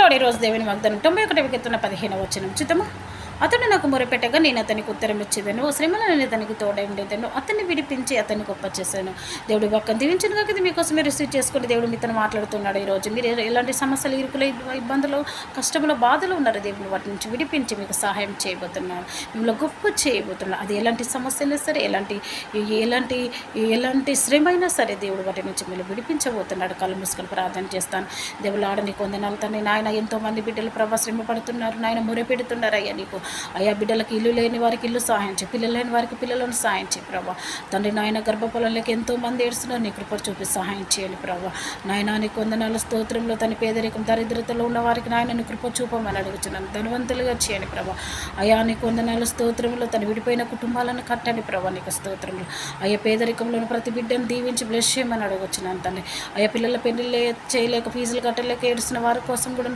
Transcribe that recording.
కూడా ఈరోజు దేవుని వాగ్దానం 91:15 చిత్తము. అతడు నాకు మొరపెట్టగా నేను అతనికి ఉత్తరం ఇచ్చేదను, శ్రమలో నేను అతనికి తోడై ఉండేదను, అతన్ని విడిపించి అతన్ని గొప్ప చేశాను. దేవుడి పక్కన దీవించిన కాక ఇది మీకోసమే రిసీవ్ చేసుకుని దేవుడు మీతో మాట్లాడుతున్నాడు. ఈరోజు మీరు ఎలాంటి సమస్యలు, ఇరుకులు, ఇబ్బందులు, కష్టంలో, బాధలు ఉన్నారు, దేవుని వాటి నుంచి విడిపించి మీకు సహాయం చేయబోతున్నాను, మిమ్మల్ని గొప్ప చేయబోతున్నాను. అది ఎలాంటి సమస్యలైనా సరే, ఎలాంటి శ్రమ అయినా సరే దేవుడు వాటి నుంచి మీరు విడిపించబోతున్నాడు. కళ్ళు మూసుకొని ప్రార్థన చేస్తాను. దేవుడు ఆడని కొందనాలు తండ్రి. నాయన ఎంతోమంది బిడ్డలు ప్రభా శ్రమ పడుతున్నారు నాయన, మొరపెడుతున్నారు అయ్యా నీకు. అయ్యా బిడ్డలకు ఇల్లు లేని వారికి ఇల్లు సహాయం చేయి, పిల్లలు లేని వారికి పిల్లలను సహాయం చేయి ప్రభా తండ్రి. నాయన గర్భఫలంలోకి ఎంతోమంది ఏడుస్తున్నారు, నీ కృప చూపి సహాయం చేయండి ప్రభా. నాయన నీ కొందనాలు స్తోత్రంలో తన పేదరికం దరిద్రతలో ఉన్న వారికి నాయన నీ కృప చూపమని అడుగుతున్నాను. ధనవంతులుగా చేయండి ప్రభా. అయ్యా నీ కొందనాలు స్తోత్రంలో తన విడిపోయిన కుటుంబాలను కట్టండి ప్రభా. నీకు స్తోత్రంలో అయ్యా పేదరికంలోని ప్రతి బిడ్డను దీవించి బ్లెస్ చేయమని అడుగుతున్నాను తండ్రి. అయ్యా పిల్లల పెళ్లి చేయలేక, ఫీజులు కట్టలేక ఏడుస్తున్న వారి కోసం కూడా